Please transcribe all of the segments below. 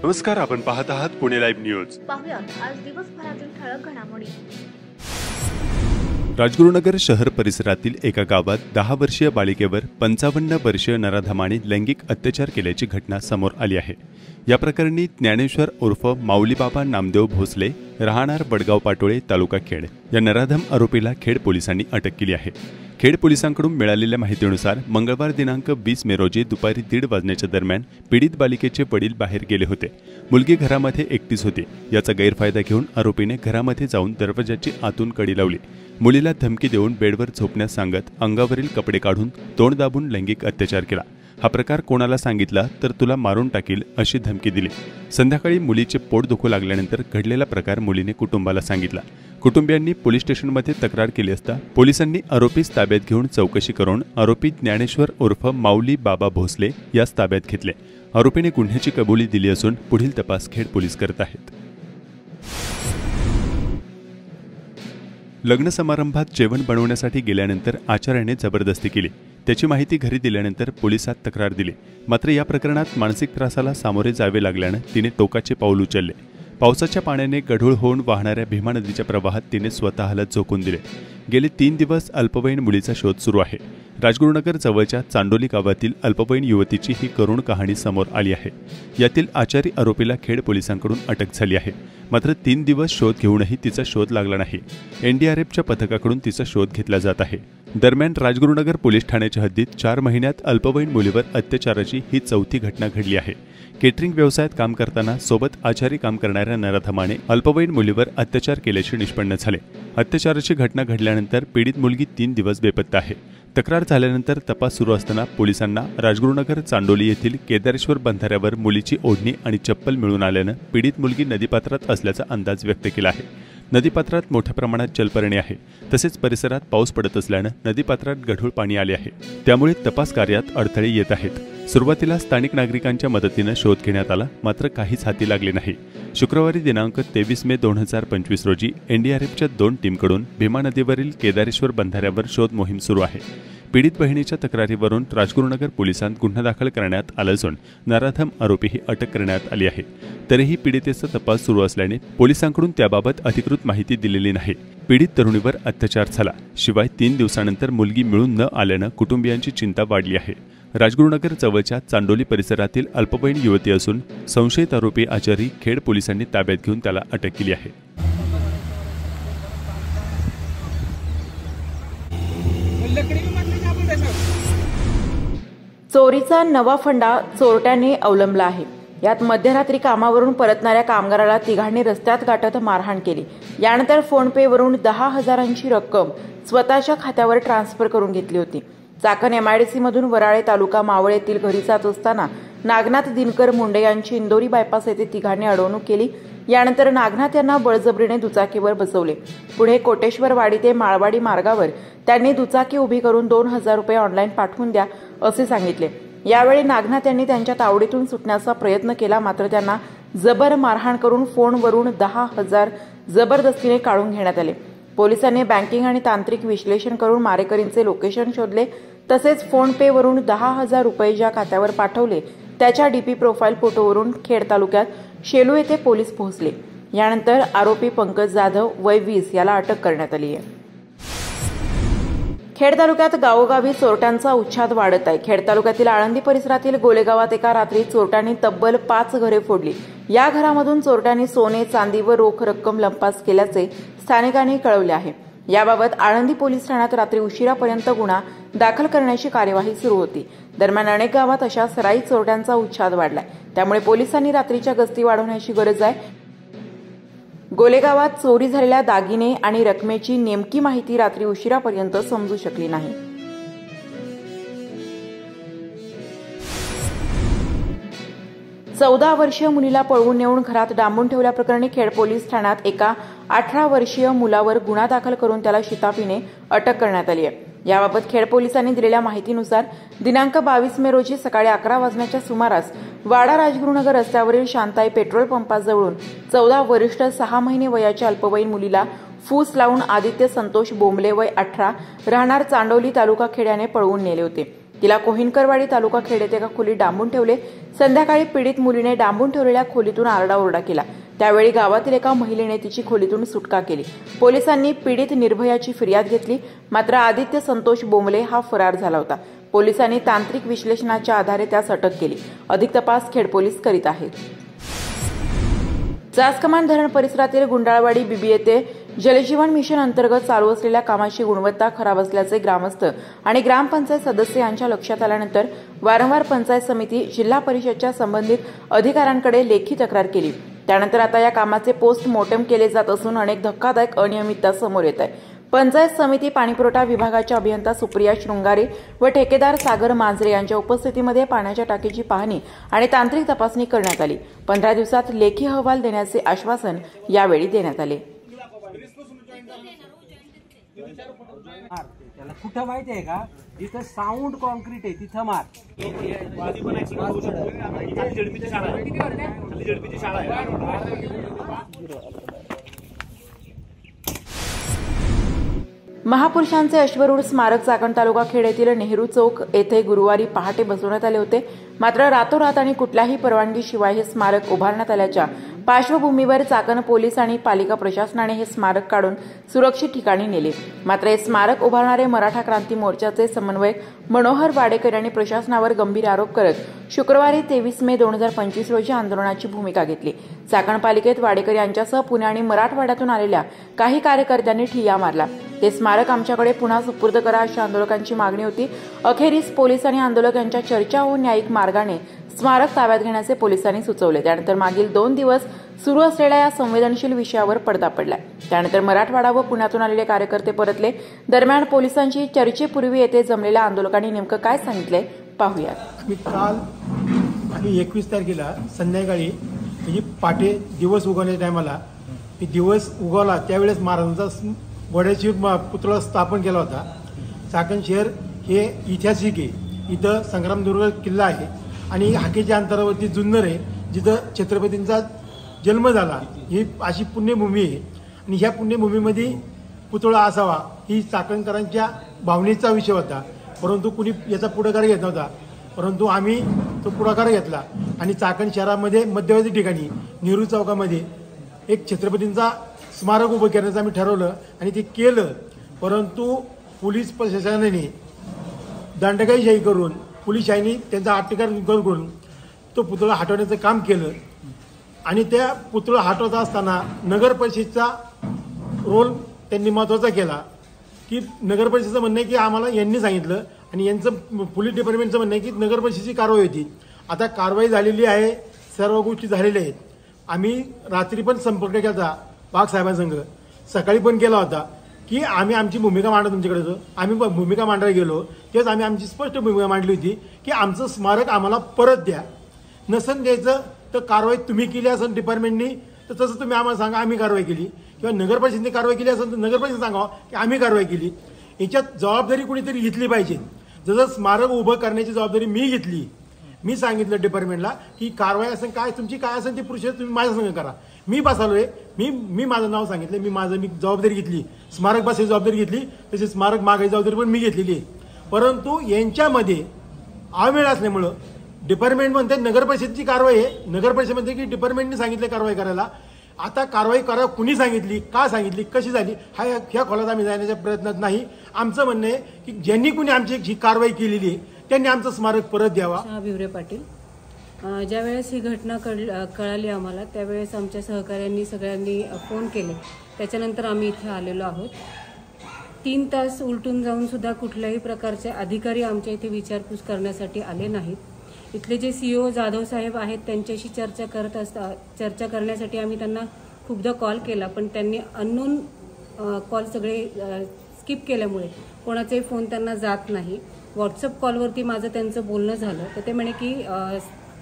नमस्कार, आपण पाहत आहात पुणे लाईव्ह न्यूज. पाहुयात आज दिवसभरातील ठळक घडामोडी. राजगुरुनगर शहर परिसरातील एका गावात 10 वर्षीय बालिकेवर 55 वर्षीय नराधमाने लैंगिक अत्याचार केल्याची घटना समोर आली आहे. या प्रकरणी ज्ञानेश्वर उर्फ माऊलीबाबा नामदेव भोसले, राहणार बडगाव पाटोळे, तालुका खेड या नराधम आरोपीला खेड पोलिसांनी अटक केली आहे. खेड पोलिसांकडून मिळालेल्या माहितीनुसार मंगळवार दिनांक 20 मे रोजी दुपारी 1:30 वाजण्याच्या दरम्यान पीडित बालिकेचे वडील बाहेर गेले होते. मुलगी घरामध्ये एकटीच होती. याचा गैरफायदा घेऊन आरोपीने घरामध्ये जाऊन दरवाजाची आतून कडी लावली. मुलीला धमकी देऊन बेडवर झोपण्यास सांगत अंगावरील कपडे काढून तोंड दाबून लैंगिक अत्याचार केला. हा प्रकार कोणाला सांगितला तर तुला मारून टाकील अशी धमकी दिली. संध्याकाळी मुलीचे पोट दुखू लागल्यानंतर घडलेला प्रकार मुलीने कुटुंबाला सांगितला. कुटुंबियांनी पोलीस स्टेशनमध्ये तक्रार केली असता पोलिसांनी आरोपीस ताब्यात घेऊन चौकशी करून आरोपी ज्ञानेश्वर उर्फ माऊली बाबा भोसले यास ताब्यात घेतले. आरोपीने गुन्ह्याची कबुली दिली असून पुढील तपास खेड पोलीस करत आहेत. लग्न समारंभात जेवण बनवण्यासाठी गेल्यानंतर आचार्याने जबरदस्ती केली. त्याची माहिती घरी दिल्यानंतर पोलिसात तक्रार दिली. मात्र या प्रकरणात मानसिक त्रासाला सामोरे जावे लागल्यानं तिने टोकाचे पाऊल उचलले. पावसाच्या पाण्याने गढूळ होऊन वाहणाऱ्या भीमा नदीच्या प्रवाहात तिने स्वतःला झोकून दिले. गेले 3 दिवस अल्पवयीन मुलीचा शोध सुरू आहे. राजगुरुनगर जवळच्या चांडोली गावातील अल्पवयीन युवतीची ही करुण कहाणी समोर आली आहे. यातील आचारी आरोपीला खेड पोलिसांकडून अटक झाली आहे. मात्र 3 दिवस शोध घेऊनही तिचा शोध लागला नाही. एनडीआरएफच्या पथकाकडून तिचा शोध घेतला जात आहे. दरम्यान राजगुरुनगर पोलीस ठाण्याच्या हद्दीत 4 महिन्यात अल्पवयीन मुलीवर अत्याचाराची ही 4थी घटना घडली आहे. केटरिंग व्यवसायात काम करताना सोबत आचारी काम करणाऱ्या नराधमाने अल्पवयीन मुलीवर अत्याचार केल्याचे निष्पन्न झाले. अत्याचाराची घटना घडल्यानंतर पीडित मुलगी 3 दिवस बेपत्ता आहे. तक्रार झाल्यानंतर तपास सुरू असताना पोलिसांना राजगुरुनगर चांडोली येथील केदारेश्वर बंधाऱ्यावर मुलीची ओढणी आणि चप्पल मिळून आल्यानं पीडित मुलगी नदीपात्रात असल्याचा अंदाज व्यक्त केला आहे. नदीपात्रात मोठ्या प्रमाणात जलपर्णी आहे. तसेच परिसरात पाऊस पडत असल्यानं नदीपात्रात गढूळ पाणी आले आहे. त्यामुळे तपास कार्यात अडथळे येत आहेत. सुरुवातीला स्थानिक नागरिकांच्या मदतीने शोध घेण्यात आला, मात्र काहीच हाती लागले नाही. शुक्रवारी दिनांक 23 मे 2025 रोजी एनडीआरएफच्या 2 टीमकडून भीमा नदीवरील केदारेश्वर बंधाऱ्यावर शोध मोहीम सुरू आहे. पीडित बहिणीच्या तक्रारीवरून राजगुरुनगर पोलिसांत गुन्हा दाखल करण्यात आला असून नराधम आरोपीही अटक करण्यात आली आहे. तरीही पीडितेचा तपास सुरू असल्याने पोलिसांकडून त्याबाबत अधिकृत माहिती दिलेली नाही. पीडित तरुणीवर अत्याचार झाला. शिवाय 3 दिवसानंतर मुलगी मिळून न आल्यानं कुटुंबियांची चिंता वाढली आहे. राजगुरुनगर जवळच्या चांडोली परिसरातील अल्पवयीन युवती असून संशयित आरोपी आचारी खेड पोलिसांनी ताब्यात घेऊन त्याला अटक केली आहे. चोरीचा नवा फंडा चोरट्याने अवलंबला आहे. यात मध्यरात्री कामावरून परतणाऱ्या कामगाराला तिघांनी रस्त्यात गाठत मारहाण केली. यानंतर फोन पे वरून 10,000ची रक्कम स्वतःच्या खात्यावर ट्रान्सफर करून घेतली होती. चाकण एमआयडीसी मधून वराळे तालुका मावळ येथील घरी जात असताना नागनाथ दिनकर मुंडे यांची इंदोरी बायपास येथे तिघांनी अडवणूक केली. यानंतर नागनाथ यांना बळजबरीने दुचाकीवर बसवले. पुढे कोटेश्वरवाडी ते माळवाडी मार्गावर त्यांनी दुचाकी उभी करून 2,000 रुपये ऑनलाईन पाठवून द्या असे सांगितले. यावेळी नागनाथ यांनी त्यांच्या तावडीतून सुटण्याचा प्रयत्न केला, मात्र त्यांना जबर मारहाण करून फोनवरून 10,000 जबरदस्तीने काढून घेण्यात आले. पोलिसांनी बँकिंग आणि तांत्रिक विश्लेषण करून मारेकरींचे लोकेशन शोधले. तसेच फोन पे वरून 10,000 रुपये ज्या खात्यावर पाठवले त्याच्या डीपी प्रोफाईल फोटोवरून खेड तालुक्यात शेलू येथे पोलीस पोहोचले. यानंतर आरोपी पंकज जाधव वय 20 याला अटक करण्यात आली आहे. खेड तालुक्यात गावोगावी चोरट्यांचा उच्छाद वाढत आहे. खेड तालुक्यातील आळंदी परिसरातील गोलेगावात एका रात्री चोरट्यांनी तब्बल 5 घरे फोडली. या घरामधून चोरट्यांनी सोने, चांदी व रोख रक्कम लंपास केल्याचे स्थानिकांनी कळवले आहे. याबाबत आळंदी पोलीस ठाण्यात रात्री उशिरापर्यंत गुन्हा दाखल करण्याची कार्यवाही सुरू होती. दरम्यान अनेक गावात अशा सराईत चोरट्यांचा उच्छाद वाढलाय. त्यामुळे पोलिसांनी रात्रीच्या गस्ती वाढवण्याची गरज आहे. गोलेगावात चोरी झालेल्या दागिने आणि रकमेची नेमकी माहिती रात्री उशिरापर्यंत समजू शकली नाही. चौदा वर्षीय मुलीला पळवून नेऊन घरात डांबून ठेवल्याप्रकरणी खेड पोलीस ठाण्यात एका 18 वर्षीय मुलावर गुन्हा दाखल करून त्याला शिताफीने अटक करण्यात आली आहे. याबाबत खेड पोलिसांनी दिलेल्या माहितीनुसार दिनांक 22 मे रोजी सकाळी 11 वाजण्याच्या सुमारास वाडा राजगुरुनगर रस्त्यावरील शांताई पेट्रोल पंपाजवळून 14 वरिष्ठ 6 महिने वयाच्या अल्पवयीन मुलीला फूस लावून आदित्य संतोष बोंबले वय 18 राहणार चांडोली तालुका खेड याने पळवून नेले होते. तिला कोहिनकरवाडी तालुका खेड येथे एका खोलीत डांबून ठेवले. संध्याकाळी पीडित मुलीने डांबून ठेवलेल्या खोलीतून आरडाओरडा केला। त्यावेळी गावातील एका महिलेने तिची खोलीतून सुटका केली। पोलिसांनी पीडित निर्भयाची फिर्याद घेतली, मात्र आदित्य संतोष बोंबले हा फरार झाला होता। पोलिसांनी तांत्रिक विश्लेषणाच्या आधारे त्यास अटक केली। अधिक तपास खेड पोलीस करीत आहेत। जासकमान धरण परिसरातील गुंडाळवाडी बीबी येथे जलजीवन मिशन अंतर्गत चालू असलेल्या कामाची गुणवत्ता खराब असल्याचे ग्रामस्थ आणि ग्रामपंचायत सदस्य यांच्या लक्षात आल्यानंतर वारंवार पंचायत समिती, जिल्हा परिषदच्या संबंधित अधिकाऱ्यांकडे लेखी तक्रार केली। त्यानंतर आता या कामाचे पोस्टमॉर्टम केले जात असून अनेक धक्कादायक अनियमितता समोर येत आहे। पंचायत समिती पाणीपुरवठा विभागाच्या अभियंता सुप्रिया शृंगारे व ठेकेदार सागर मांजरे यांच्या उपस्थितीमध्ये पाण्याच्या टाकीची पाहणी आणि तांत्रिक तपासणी करण्यात आली। 15 दिवसात लेखी अहवाल देण्याचे आश्वासन यावेळी देण्यात आले। त्याला कुठं माहिती आहे का, जिथं साऊंड कॉन्क्रीट आहे तिथं मार। महापुरुषांचे अश्वरूढ स्मारक चाकण तालुका खेड येथील नेहरू चौक येथे गुरुवारी पहाटे बसवण्यात आले होते। मात्र रातोरात आणि कुठल्याही परवानगीशिवाय हे स्मारक उभारण्यात आल्याच्या पार्श्वभूमीवर चाकण पोलीस आणि पालिका प्रशासनाने हे स्मारक काढून सुरक्षित ठिकाणी नेले। मात्र हे स्मारक उभारणारे मराठा क्रांती मोर्चाचे समन्वयक मनोहर वाडेकर यांनी प्रशासनावर गंभीर आरोप करत शुक्रवारी 23 मे 2025 रोजी आंदोलनाची भूमिका घेतली। चाकण पालिकेत वाडेकर यांच्यासह पुणे आणि मराठवाड्यातून आलेल्या काही कार्यकर्त्यांनी ठिय्या मारला। ते स्मारक आमच्याकडे पुन्हा सुपूर्द करा अशी आंदोलकांची मागणी होती। अखेरीस पोलीस आणि आंदोलक यांच्या चर्चा होऊन न्यायिक मार्गाने स्मारक ताब्यात घेण्याचे पोलिसांनी सुचवले। त्यानंतर मागील 2 दिवस सुरू असलेल्या या संवेदनशील विषयावर पडदा पडला। त्यानंतर मराठवाडा व पुण्यातून आलेले कार्यकर्ते परतले। दरम्यान पोलिसांची चर्चेपूर्वी येथे जमलेल्या आंदोलकांनी नेमकं काय सांगितले पाहूया। काल आणि 21 तारखेला संध्याकाळी म्हणजे पाटे दिवस उगवण्याच्या टायमाला दिवस उगवला त्यावेळेस महाराजांचा घोड्याची पुतळा स्थापन केला होता। चाकण शहर हे ऐतिहासिक आहे। इथं संग्रामदुर्ग किल्ला आहे आणि हाकेच्या अंतरावरती जुन्नर आहे, जिथं छत्रपतींचा जन्म झाला। ही अशी पुण्यभूमी आहे आणि ह्या पुण्यभूमीमध्ये पुतळा असावा ही चाकणकरांच्या भावनेचा विषय होता। परंतु कुणी याचा पुढाकार घेत नव्हता, परंतु आम्ही तो पुढाकार घेतला आणि चाकण शहरामध्ये मध्यवर्ती ठिकाणी नेहरू चौकामध्ये एक छत्रपतींचा स्मारक उभं करण्याचं आम्ही ठरवलं आणि ते केलं। परंतु पोलीस प्रशासनाने दंडकाईशाही करून पोलिसांनी त्यांचा अटकार करून तो पुतळा हटवण्याचं काम केलं आणि त्या पुतळा हटवत असताना नगर परिषदेचा रोल त्यांनी महत्त्वाचा केला की नगर परिषदेचं म्हणणं आहे की आम्हाला यांनी सांगितलं आणि यांचं पोलीस डिपार्टमेंटचं म्हणणं आहे की नगर परिषदेची कारवाई होती। आता कारवाई झालेली आहे, सर्व गोष्टी झालेल्या आहेत। आम्ही रात्री पण संपर्क केला वाघ साहेबांसंग, सकाळी पण केला होता की आम्ही आमची भूमिका मांडा तुमच्याकडे। आम्ही भूमिका मांडायला गेलो तेच आम्ही आमची स्पष्ट भूमिका मांडली होती की आमचं स्मारक आम्हाला परत द्या। नसन द्यायचं तर कारवाई तुम्ही केली असेल डिपार्टमेंटनी तर तसं तुम्ही आम्हाला सांगा आम्ही कारवाई केली, किंवा नगर परिषदेने कारवाई केली असेल तर नगर परिषद सांगावं की आम्ही कारवाई केली। याच्यात जबाबदारी कुणीतरी घेतली पाहिजे। जसं स्मारक उभं करण्याची जबाबदारी मी घेतली, मी सांगितलं डिपार्टमेंटला की कारवाई असेल काय तुमची काय असेल ती प्रोसेस तुम्ही माझ्या संग करा। मी बसलोय, मी माझं नाव सांगितलं, मी जबाबदारी घेतली, स्मारक बसायची जबाबदारी घेतली, तशी स्मारक मागायची जबाबदारी पण मी घेतलेली आहे। परंतु यांच्यामध्ये अवेळ असल्यामुळं डिपार्टमेंट म्हणते नगर परिषदेची कारवाई आहे, नगर परिषद म्हणते की डिपार्टमेंटने सांगितलं कारवाई करायला। आता कारवाई करा कुणी सांगितली, का सांगितली, कशी झाली ह्या खोलात आम्ही जाण्याच्या प्रयत्नात नाही। आमचं म्हणणं आहे की ज्यांनी कुणी आमची ही कारवाई केलेली आहे त्यांनी आमचं स्मारक परत द्यावा। बिवरे पाटील, ज्यावेळेस ही घटना कळाली आम्हाला त्यावेळेस आमच्या सहकाऱ्यांनी सगळ्यांनी फोन केले। त्याच्यानंतर आम्ही इथे आलेलो आहोत। 3 तास उलटून जाऊन सुद्धा कुठल्याही प्रकारचे अधिकारी आमच्या इथे विचारपूस करण्यासाठी आले नाहीत। इथले जे CEO जाधव साहेब आहेत त्यांच्याशी चर्चा करण्यासाठी आम्ही त्यांना खूपदा कॉल केला, पण त्यांनी अननोन कॉल सगळे स्किप केल्यामुळे कोणाचाही फोन त्यांना जात नाही। व्हॉट्सअप कॉलवरती माझं त्यांचं बोलणं झालं तर ते म्हणे की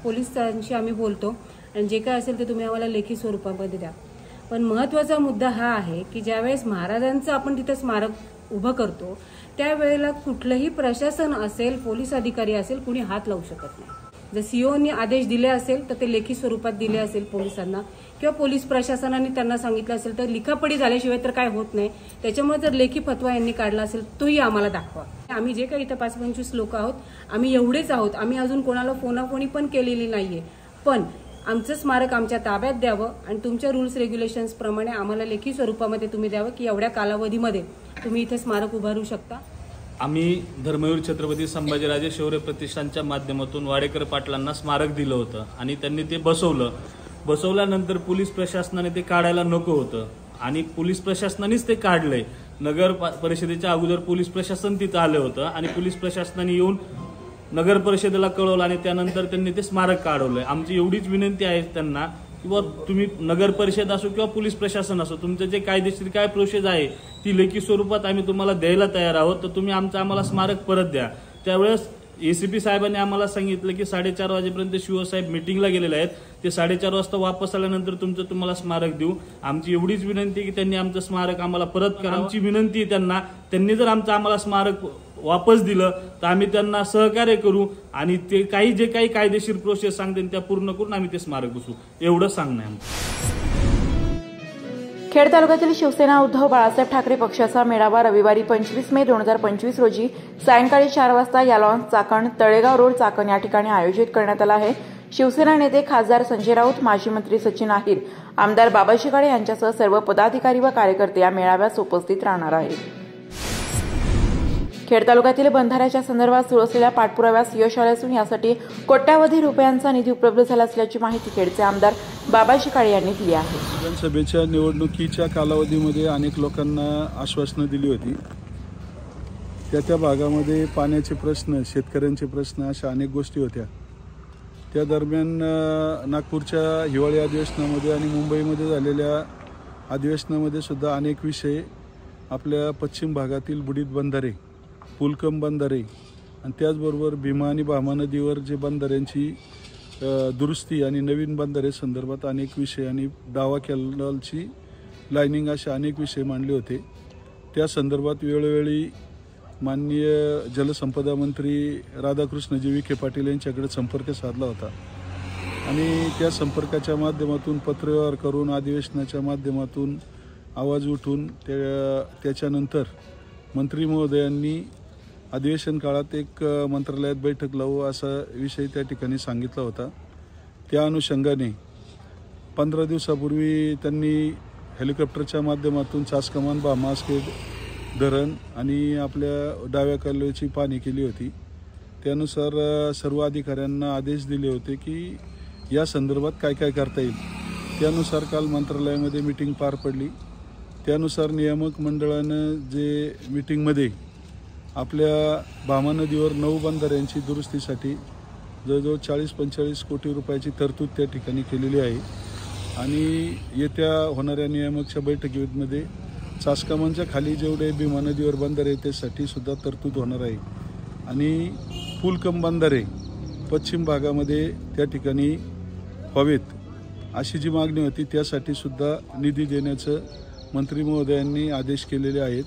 पोलिसांशी आम्ही बोलतो आणि जे काय असेल ते तुम्ही आम्हाला लेखी स्वरूपामध्ये द्या। पण महत्त्वाचा मुद्दा हा आहे की ज्यावेळेस महाराजांचं आपण तिथं स्मारक उभं करतो त्यावेळेला कुठलंही प्रशासन असेल, पोलीस अधिकारी असेल, कुणी हात लावू शकत नाही। जर सीओनी आदेश दिले असेल तर ते लेखी स्वरूपात दिले असेल पोलिसांना किंवा पोलीस प्रशासनाने त्यांना सांगितलं असेल तर लिखापडी झाल्याशिवाय तर काय होत नाही. त्याच्यामुळे जर लेखी फतवा यांनी काढला असेल तोही आम्हाला दाखवा. आम्ही जे काही इथं 5-25 लोक आहोत आम्ही एवढेच आहोत. आम्ही अजून कोणाला फोनाफोनी पण केलेली नाहीये. पण आमचं स्मारक आमच्या ताब्यात द्यावं आणि तुमच्या रूल्स रेग्युलेशन्स प्रमाणे आम्हाला लेखी स्वरूपामध्ये तुम्ही द्यावं की एवढ्या कालावधीमध्ये तुम्ही इथे स्मारक उभारू शकता. आम्ही धर्मवीर छत्रपती संभाजीराजे शौर्य प्रतिष्ठानच्या माध्यमातून वाडेकर पाटलांना स्मारक दिलं होतं आणि त्यांनी ते बसवल्यानंतर पोलीस प्रशासनाने ते काढायला नको होतं आणि पोलीस प्रशासनानेच ते काढलंय. नगर परिषदेच्या अगोदर पोलीस प्रशासन तिथं आलं होतं आणि पोलीस प्रशासनाने येऊन नगर परिषदेला कळवलं आणि त्यानंतर त्यांनी ते स्मारक काढवलंय. आमची एवढीच विनंती आहे त्यांना किंवा तुम्ही नगर परिषद असो किंवा पोलीस प्रशासन असो तुमचं जे कायदेशीर काय प्रोसेस आहे ती लेखी स्वरूपात आम्ही तुम्हाला द्यायला तयार आहोत. तर तुम्ही आम्हाला स्मारक परत द्या. त्यावेळेस एसीपी साहेबांनी आम्हाला सांगितलं की 4:30 वाजेपर्यंत शिवसाहेब मिटिंगला गेलेले आहेत. ते 4:30 वाजता वापस आल्यानंतर तुम्हाला स्मारक देऊ. आमची एवढीच विनंती की त्यांनी आमचं स्मारक आम्हाला परत करा. आमची विनंती आहे त्यांनी जर आम्हाला स्मारक वापस दिलं तर आम्ही त्यांना सहकार्य करू आणि ते जे काही कायदेशीर प्रोसेस सांगतील त्या पूर्ण करून आम्ही ते स्मारक बसवू एवढं सांगणं आहे आमचं. खेड तालुक्यातील शिवसेना उद्धव बाळासाहेब ठाकरे पक्षाचा मेळावा रविवारी 25 मे 2025 रोजी सायंकाळी 4 वाजता यालॉन चाकण तळेगाव रोड चाकण या ठिकाणी आयोजित करण्यात आला आहे. शिवसेना नेते खासदार संजय राऊत, माजी मंत्री सचिन अहिर, आमदार बाबाजी काळे यांच्यासह सर्व पदाधिकारी व कार्यकर्ते या मेळाव्यास उपस्थित राहणार आहेत. खेड तालुक्यातील बंधाऱ्याच्या संदर्भात सुरू असलेल्या पाठपुराव्यास यश आले असून यासाठी कोट्यावधी रुपयांचा निधी उपलब्ध झाला असल्याची माहिती खेडचे आमदार बाबाजी काळे यांनी दिली आहे. विधानसभेच्या निवडणुकीच्या कालावधीमध्ये अनेक लोकांना आश्वासनं दिली होती. त्या भागामध्ये पाण्याचे प्रश्न, शेतकऱ्यांचे प्रश्न अशा अनेक गोष्टी होत्या. त्या दरम्यान नागपूरच्या हिवाळी अधिवेशनामध्ये आणि मुंबईमध्ये झालेल्या अधिवेशनामध्ये सुद्धा अनेक विषय आपल्या पश्चिम भागातील बुडीत बंधारे, पुलकम बंधारे आणि त्याचबरोबर भीमा आणि भामा नदीवर जे बंधाऱ्यांची दुरुस्ती आणि नवीन बंधारे संदर्भात अनेक विषय आणि दावा कॅनलची लाईनिंग असे अनेक विषय मांडले होते. त्या संदर्भात वेळोवेळी माननीय जलसंपदा मंत्री राधाकृष्णजी विखे पाटील यांच्याकडे संपर्क साधला होता आणि त्या संपर्काच्या माध्यमातून पत्रव्यवहार करून अधिवेशनाच्या माध्यमातून आवाज उठून त्याच्यानंतर मंत्री महोदयांनी अधिवेशन काळात एक मंत्रालयात बैठक लावू असा विषय त्या ठिकाणी सांगितला होता. त्या अनुषंगाने 15 दिवसापूर्वी त्यांनी हेलिकॉप्टरच्या माध्यमातून चासकमान भामास्केड धरण आणि आपल्या डाव्या कालव्याची पाहणी केली होती. त्यानुसार सर्व अधिकाऱ्यांना आदेश दिले होते की या संदर्भात काय काय करता येईल. त्यानुसार काल मंत्रालयामध्ये मीटिंग पार पडली. त्यानुसार नियामक मंडळानं जे मीटिंगमध्ये आपल्या भामा नदीवर 9 बंधाऱ्यांची दुरुस्तीसाठी जवळजवळ 40-45 कोटी रुपयाची तरतूद त्या ठिकाणी केलेली आहे आणि येत्या होणाऱ्या नियामकच्या बैठकीमध्ये चासकमानच्या खाली जेवढे भीमा नदीवर बंधारे त्यासाठी सुद्धा तरतूद होणार आहे आणि पुलकम बंधारे पश्चिम भागामध्ये त्या ठिकाणी व्हावेत अशी जी मागणी होती त्यासाठी सुद्धा निधी देण्याचं मंत्री महोदयांनी आदेश केलेले आहेत.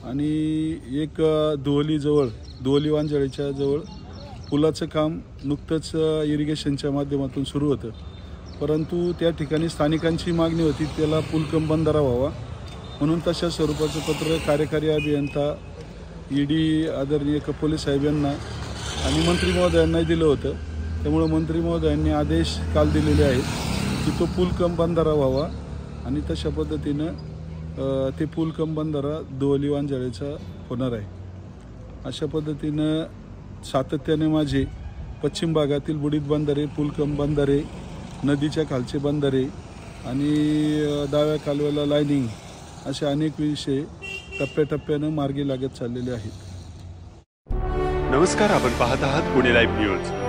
आणि एक धुवली वांजळीच्या जवळ पुलाचं काम नुकतंच इरिगेशनच्या माध्यमातून सुरू होतं, परंतु त्या ठिकाणी स्थानिकांची मागणी होती त्याला पुलकम बंधारा व्हावा म्हणून तशा स्वरूपाचं पत्र कार्यकारी अभियंता ईडी आदरणीय कपोले साहेब यांना आणि मंत्री महोदयांनाही दिलं होतं. त्यामुळे मंत्री महोदयांनी आदेश काल दिलेले आहेत की तो पुलकम बंधारा व्हावा आणि तशा पद्धतीनं ते पुलकम बंधारा धुवली वांजळीचा होणार आहे. अशा पद्धतीनं सातत्याने माझे पश्चिम भागातील बुडीत बंधारे, पुलकम बंधारे, नदीच्या खालचे बंधारे आणि डाव्या कालव्याला लाईनिंग असे अनेक विषय टप्प्याटप्प्यानं मार्गी लागत चाललेले आहेत. नमस्कार, आपण पाहत आहात पुणे लाईव्ह न्यूज.